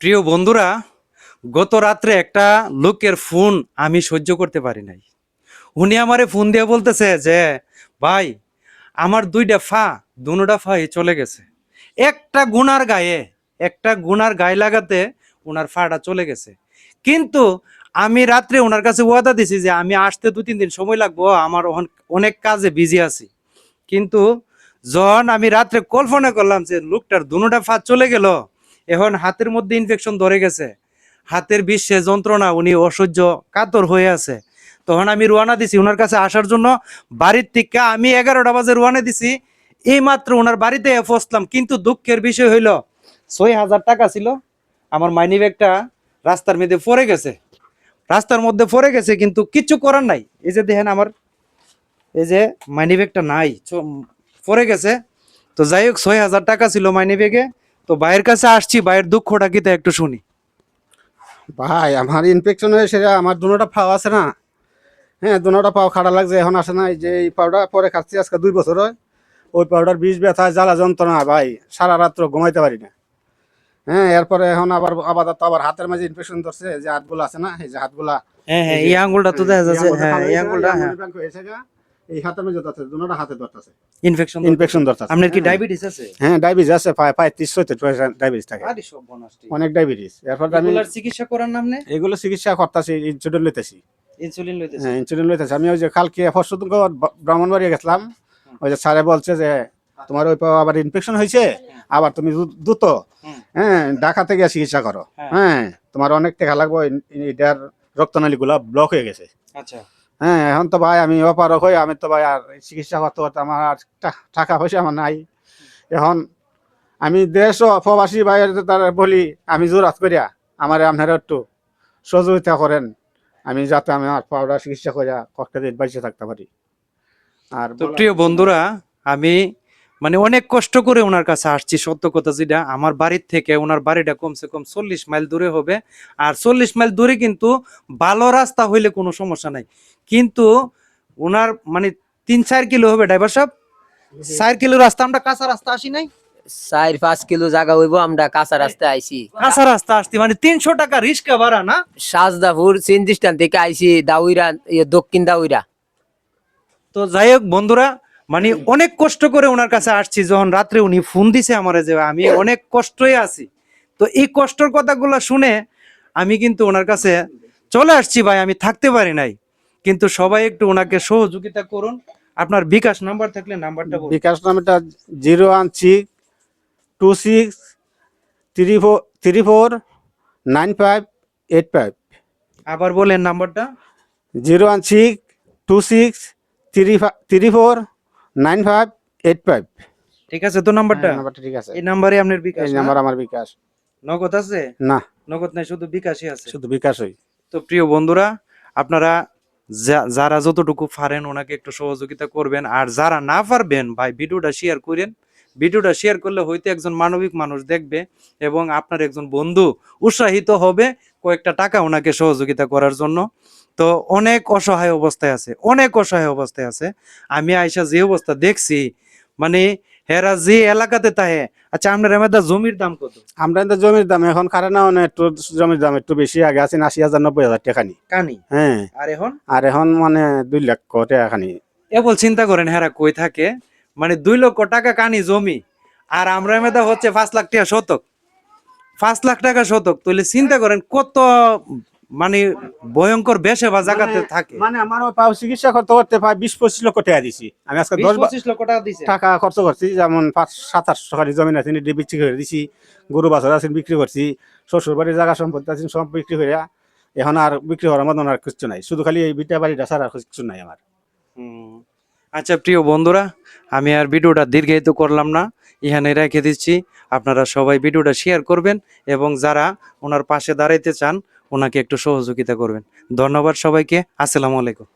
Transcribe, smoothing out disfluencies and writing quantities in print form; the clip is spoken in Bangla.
প্রিয় বন্ধুরা, গত রাত্রে একটা লোকের ফোন আমি সহ্য করতে পারি নাই। উনি আমারে ফোন দিয়ে বলতেছে যে ভাই, আমার দুনোটা ফাই চলে গেছে। একটা গুনার গায়ে লাগাতে ওনার ফাটা চলে গেছে। কিন্তু আমি রাত্রে ওনার কাছে ওয়াদা দিছি যে আমি আসতে 2-3 দিন সময় লাগবো, আমার অনেক কাজে বিজি আছি। কিন্তু যখন আমি রাত্রে কল্পনা করলাম যে লোকটার দুনোটা ফাঁদ চলে গেল, এখন হাতের মধ্যে ইনফেকশন ধরে গেছে, হাতের বিশ্বে যন্ত্রণা, উনি অসহ্য কাতর হয়ে আছে। তখন আমি রওনা দিছি ওনার কাছে আসার জন্য। বাড়ির থেকে আমি 11টা বাজে রওনা দিছি, এই মাত্র ওনার বাড়িতে পৌঁছলাম। কিন্তু দুঃখের বিষয় হইল 6,000 টাকা ছিল আমার মাইনি ব্যাগটা রাস্তার মধ্যে পড়ে গেছে। কিন্তু কিচ্ছু করার নাই, এই যে দেখেন আমার এই যে মাইনি ব্যাগটা নাই, পড়ে গেছে। তো যাই হোক, 6,000 টাকা ছিল মাইনি ব্যাগে। তো ভাইয়ের কাছে আসছি, ভাইয়ের দুঃখটা কি তা একটু শুনি। ভাই, আমার ইনফেকশন হয়ে সেটা আমার দুনোটা পাও আছে না। হ্যাঁ, দুনোটা পাও খাড়া লাগছে, এখন আসে না। এই যে এই পাউডার পরে খাচ্ছি আজকে 2 বছর হয়। ওই পাউডার বিষ ব্যথা জ্বালা যন্ত্রণা ভাই, সারা রাত্র ঘুমাইতে পারি না। হ্যাঁ, এরপরে এখন আবার হাতের মাঝে ইনফেকশন ধরছে। যে হাতগুলো আছে না, এই যে হাতগুলা, হ্যাঁ হ্যাঁ, এই যে এই আঙ্গুলটা তো দেখা যাচ্ছে। আঙ্গুলটা হ্যাঁ, ভালো এই হয়েছে, আঙ্গুলটা, হ্যাঁ, ব্যাংক হয়েছে গা। এই হাতের মাঝে ধরতেছে, দুনোটা হাতে ধরতেছে ইনফেকশন ধরতেছে। আপনার কি হ্যাঁ, ডায়াবেটিস আছে? হ্যাঁ, ডায়াবেটিস আছে। প্রায় 30-35 ডায়াবেটিস থাকে, আরে সর্বনাশ! অনেক ডায়াবেটিস। এরপর আমি এগুলার চিকিৎসা করার নাম নেই? এগুলো চিকিৎসা করতেছি, ইনসুলিন লইতেছি। ইনসুলিন লইতেছে? হ্যাঁ, ইনসুলিন লইতেছি। আমি ওই যে কালকে পরশুদিন ব্রাহ্মণবাড়িয়া গেছিলাম। ওই যে স্যারে বলছে যে তোমার ওই পাও আবার ইনফেকশন হয়েছে, আবার তুমি দ্রুত ঢাকা থেকে চিকিৎসা করো। হ্যাঁ, তোমার অনেক টাকা লাগবে, এটার রক্তনালী গুলা ব্লক হয়ে গেছে। আচ্ছা। হ্যাঁ, এখন তো ভাই আমি অপারক হয়ে আমি তো ভাই আর চিকিৎসা করতে করতে আমার আর টাকা পয়সা আমার নাই। এখন আমি দেশ ও প্রবাসী ভাইয়ের তারা বলি, আমি জোরাত করিয়া আমার আপনারা একটু সহযোগিতা করেন, আমি যাতে আমি আর পাউডার চিকিৎসা করিয়া কয়েকটা দিন বেঁচে থাকতে পারি। আর তো প্রিয় বন্ধুরা, আমি অনেক কষ্ট করে ওনার কাছে আসছি। সত্য কথা যেটা, আমার বাড়ির থেকে ওনার বাড়িটা কমসে কম 40 মাইল দূরে হবে। আর 40 মাইল দূরে কিন্তু ভালো রাস্তা হইলে কোনো সমস্যা নাই। কিন্তু ওনার 3-4 কিলো হবে ড্রাইভার সাহেব, 4 কিলো রাস্তা। আমরা কাঁচা রাস্তা আসি নাই, 4-5 কিলো জায়গা হইব, আমরা কাঁচা রাস্তায় আইছি। কাঁচা রাস্তা আসছি 300 টাকা রিক্সা ভাড়া না। সাজদাপুর সিএনজি স্ট্যান্ড থেকে আইছি দাউইরা, দক্ষিণ দাউইরা। তো যাই হোক বন্ধুরা, অনেক কষ্ট করে ওনার কাছে আসছি। যখন রাত্রে উনি ফোন দিছে আমারে যে আমি অনেক কষ্টই আছি, তো এই কষ্টের কথাগুলো শুনে আমি কিন্তু ওনার কাছে চলে আসছি। ভাই, আমি থাকতে পারি নাই। কিন্তু সবাই একটু ওনাকে সহযোগিতা করুন। আপনার বিকাশ নাম্বার থাকলে নাম্বারটা বলুন। বিকাশ নাম্বারটা 01626349585। আবার বলেন নাম্বারটা। 01626349585। ঠিক আছে তো নাম্বারটা? নাম্বারটা ঠিক আছে। এই নাম্বারে আপনার বিকাশ? এই নাম্বার আমার বিকাশ। নগদ আছে? না, নগদ নাই, শুধু বিকাশই আছে। শুধু বিকাশই। তো প্রিয় বন্ধুরা, আপনারা যারা যতটুকু পারেন ওনাকে একটু সহযোগিতা করবেন। আর যারা না পারবেন ভাই, ভিডিওটা শেয়ার করেন। ভিডিওটা শেয়ার করলে হয়তো একজন মানবিক মানুষ দেখবে এবং আপনার একজন বন্ধু উৎসাহিত হবে কয়েকটা টাকা ওনাকে সহযোগিতা করার জন্য। তো অনেক অসহায় অবস্থায় আছে। আমি আইসা যে অবস্থা দেখছি, হেরা যে এলাকাতে তাহে। আচ্ছা, আপনার আমাদের জমির দাম কত? আমরা তো জমির দাম এখন কারে না একটু, জমির দাম একটু বেশি। আগে আছে 80,000-90,000 টাকা নি কানি। হ্যাঁ, আর এখন 2 লক্ষ টাকা খানি। এবল চিন্তা করেন হেরা কই থাকে। 2 লক্ষ টাকা কানি জমি, আর আমরা মেধা হচ্ছে 5 লাখ টাকা শতক। 5 লাখ টাকা শতক, তাহলে চিন্তা করেন কত ভয়ঙ্কর বেশে বা জায়গাতে থাকে। আমার পাও চিকিৎসা করতে করতে প্রায় 20-25 লক্ষ টাকা দিছি আমি আজকে। 20-25 লক্ষ টাকা দিছে টাকা খরচ করছি। যেমন 5-7-8 টাকার জমি আছে, বিক্রি করে দিছি। গরু বাছর আছে বিক্রি করছি। শ্বশুর বাড়ির জায়গা সম্পত্তি আছে সব বিক্রি করে এখন আর বিক্রি হওয়ার মতন আর কিছু নাই। শুধু খালি এই বিটা বাড়িটা ছাড়া আর কিছু নাই আমার। আচ্ছা প্রিয় বন্ধুরা, আমি আর ভিডিওটা দীর্ঘায়িত করলাম না, এখানে রেখে দিচ্ছি। আপনারা সবাই ভিডিওটা শেয়ার করবেন এবং যারা ওনার পাশে দাঁড়াইতে চান ওনাকে একটু সহযোগিতা করবেন। ধন্যবাদ সবাইকে। আসসালামু আলাইকুম।